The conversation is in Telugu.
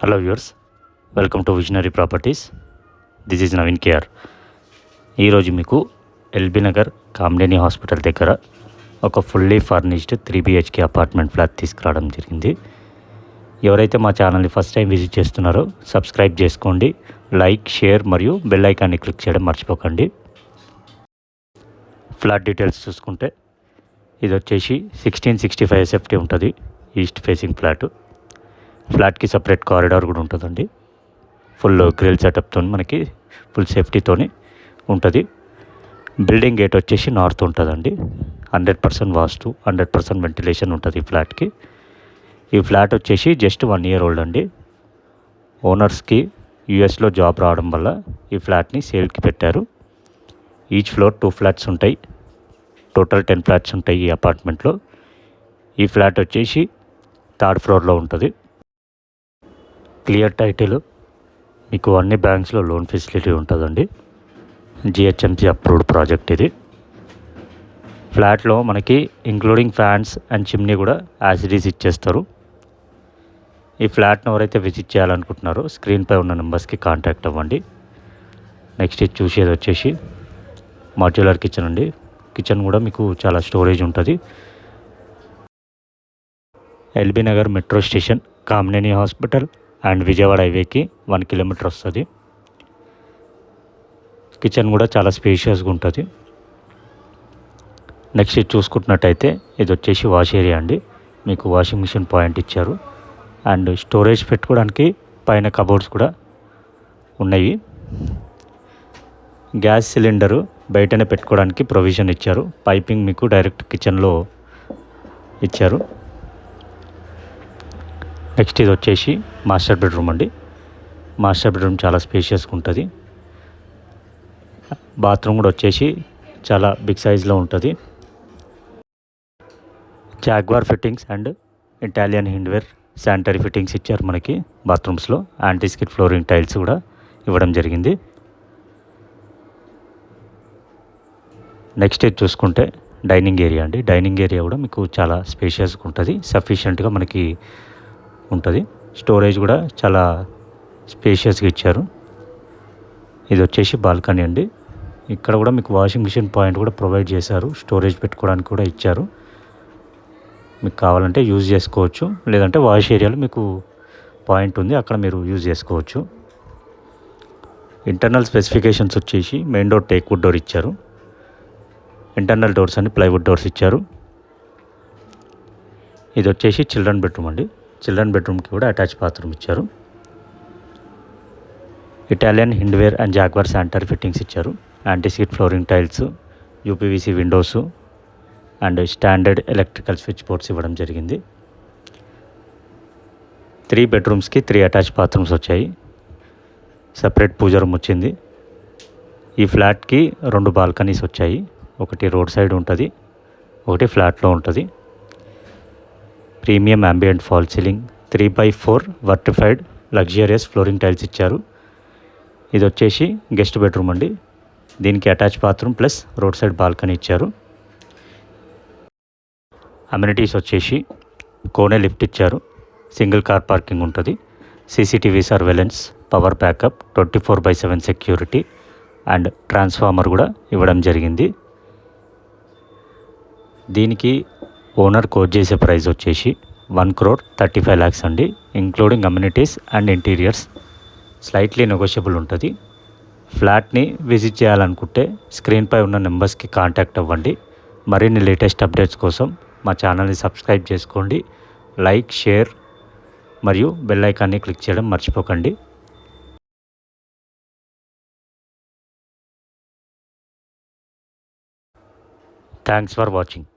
Hello viewers, welcome to visionary properties. This is Naveen KR. ఈరోజు మీకు ఎల్బీ నగర్ కామినేని హాస్పిటల్ దగ్గర ఒక fully furnished 3 BHK apartment flat తీసుకురావడం జరిగింది. ఎవరైతే మా ఛానల్ని ఫస్ట్ టైం విజిట్ చేస్తున్నారో సబ్స్క్రైబ్ చేసుకోండి, లైక్, షేర్ మరియు బెల్ ఐకాన్ని క్లిక్ చేయడం మర్చిపోకండి. ఫ్లాట్ డీటెయిల్స్ చూసుకుంటే ఇది వచ్చేసి 1665 SFT ఉంటుంది. ఈస్ట్ ఫేసింగ్ ఫ్లాట్కి సపరేట్ కారిడార్ కూడా ఉంటుందండి. ఫుల్ గ్రిల్ సెటప్తో మనకి ఫుల్ సేఫ్టీతోని ఉంటుంది. బిల్డింగ్ గేట్ వచ్చేసి నార్త్ ఉంటుందండి. 100% వాస్తు, 100% వెంటిలేషన్ ఉంటుంది ఈ ఫ్లాట్కి. ఈ ఫ్లాట్ వచ్చేసి జస్ట్ 1 year ఓల్డ్ అండి. ఓనర్స్కి యూఎస్లో జాబ్ రావడం వల్ల ఈ ఫ్లాట్ని సేల్కి పెట్టారు. ఈచ్ ఫ్లోర్ 2 ఫ్లాట్స్ ఉంటాయి. టోటల్ 10 ఫ్లాట్స్ ఉంటాయి ఈ అపార్ట్మెంట్లో. ఈ ఫ్లాట్ వచ్చేసి 3rd floorలో ఉంటుంది. క్లియర్ టైటిల్, మీకు అన్ని బ్యాంక్స్లో లోన్ ఫెసిలిటీ ఉంటుందండి. జిహెచ్ఎంసీ అప్రూవ్డ్ ప్రాజెక్ట్ ఇది. ఫ్లాట్లో మనకి ఇంక్లూడింగ్ ఫ్యాన్స్ అండ్ చిమ్నీ కూడా యాసిడీస్ ఇచ్చేస్తారు. ఈ ఫ్లాట్ను ఎవరైతే విజిట్ చేయాలనుకుంటున్నారో స్క్రీన్పై ఉన్న నెంబర్స్కి కాంటాక్ట్ అవ్వండి. నెక్స్ట్ ఇది చూసేది వచ్చేసి మాడ్యులర్ కిచెన్ అండి. కిచెన్ కూడా మీకు చాలా స్టోరేజ్ ఉంటుంది. LB Nagar metro station, Kamineni hospital and Vijayawada హైవేకి 1 kilometer వస్తుంది. కిచెన్ కూడా చాలా స్పేషియస్గా ఉంటుంది. నెక్స్ట్ ఇది చూసుకుంటున్నట్టయితే ఇది వచ్చేసి వాష్ ఏరియా అండి. మీకు వాషింగ్ మిషన్ పాయింట్ ఇచ్చారు అండ్ స్టోరేజ్ పెట్టుకోవడానికి పైన కబోర్డ్స్ కూడా ఉన్నాయి. గ్యాస్ సిలిండరు బయటనే పెట్టుకోవడానికి ప్రొవిజన్ ఇచ్చారు. పైపింగ్ మీకు డైరెక్ట్ కిచెన్లో ఇచ్చారు. నెక్స్ట్ ఇది వచ్చేసి మాస్టర్ బెడ్రూమ్ అండి. మాస్టర్ బెడ్రూమ్ చాలా స్పేషియస్గా ఉంటుంది. బాత్రూమ్ కూడా వచ్చేసి చాలా బిగ్ సైజ్లో ఉంటుంది. Jaguar fittings and Italian Hindware sanitary fittings ఇచ్చారు మనకి బాత్రూమ్స్లో. యాంటీ స్కిడ్ ఫ్లోరింగ్ టైల్స్ కూడా ఇవ్వడం జరిగింది. నెక్స్ట్ ఇది చూసుకుంటే డైనింగ్ ఏరియా అండి. డైనింగ్ ఏరియా కూడా మీకు చాలా స్పేషియస్గా ఉంటుంది. సఫిషియెంట్గా మనకి ఉంటుంది. స్టోరేజ్ కూడా చాలా స్పేషియస్గా ఇచ్చారు. ఇది వచ్చేసి బాల్కనీ అండి. ఇక్కడ కూడా మీకు వాషింగ్ మిషన్ పాయింట్ కూడా ప్రొవైడ్ చేశారు. స్టోరేజ్ పెట్టుకోవడానికి కూడా ఇచ్చారు. మీకు కావాలంటే యూజ్ చేసుకోవచ్చు, లేదంటే వాష్ ఏరియాలో మీకు పాయింట్ ఉంది, అక్కడ మీరు యూజ్ చేసుకోవచ్చు. ఇంటర్నల్ స్పెసిఫికేషన్స్ వచ్చేసి మెయిన్ డోర్ టేక్వుడ్ డోర్ ఇచ్చారు. ఇంటర్నల్ డోర్స్ అన్ని ప్లైవుడ్ డోర్స్ ఇచ్చారు. ఇది వచ్చేసి చిల్డ్రన్ బెడ్రూమ్ అండి. చిల్డ్రన్ బెడ్రూమ్కి కూడా అటాచ్ బాత్రూమ్ ఇచ్చారు. Italian Hindware and Jaguar sanitary fittings ఇచ్చారు. Anti skid flooring tiles, UPVC windows and standard electrical switch boards ఇవ్వడం జరిగింది. 3 bedrooms 3 అటాచ్ బాత్రూమ్స్ వచ్చాయి. సపరేట్ పూజ రూమ్ వచ్చింది. ఈ ఫ్లాట్కి 2 బాల్కనీస్ వచ్చాయి. ఒకటి రోడ్ సైడ్ ఉంటుంది, ఒకటి ఫ్లాట్లో ఉంటుంది. Premium ambient fall ceiling, 3x4 vitrified luxurious flooring tiles ఇచ్చారు. ఇది వచ్చేసి గెస్ట్ బెడ్రూమ్ అండి. దీనికి attach bathroom plus road side balcony ఇచ్చారు. అమ్యూనిటీస్ వచ్చేసి కోనే లిఫ్ట్ ఇచ్చారు. సింగిల్ కార్ పార్కింగ్ ఉంటుంది. CCTV surveillance, power backup, 24/7 security and transformer కూడా ఇవ్వడం జరిగింది. దీనికి ఓనర్ కోట్ చేసే ప్రైస్ వచ్చేసి 1,35 lakhs అండి, including amenities and interiors. Slightly negotiable ఉంటుంది. ఫ్లాట్ని విజిట్ చేయాలనుకుంటే స్క్రీన్పై ఉన్న నెంబర్స్కి కాంటాక్ట్ అవ్వండి. మరిన్ని లేటెస్ట్ అప్డేట్స్ కోసం మా ఛానల్ని సబ్స్క్రైబ్ చేసుకోండి, లైక్, షేర్ మరియు బెల్ ఐకాన్ని క్లిక్ చేయడం మర్చిపోకండి. Thanks for watching.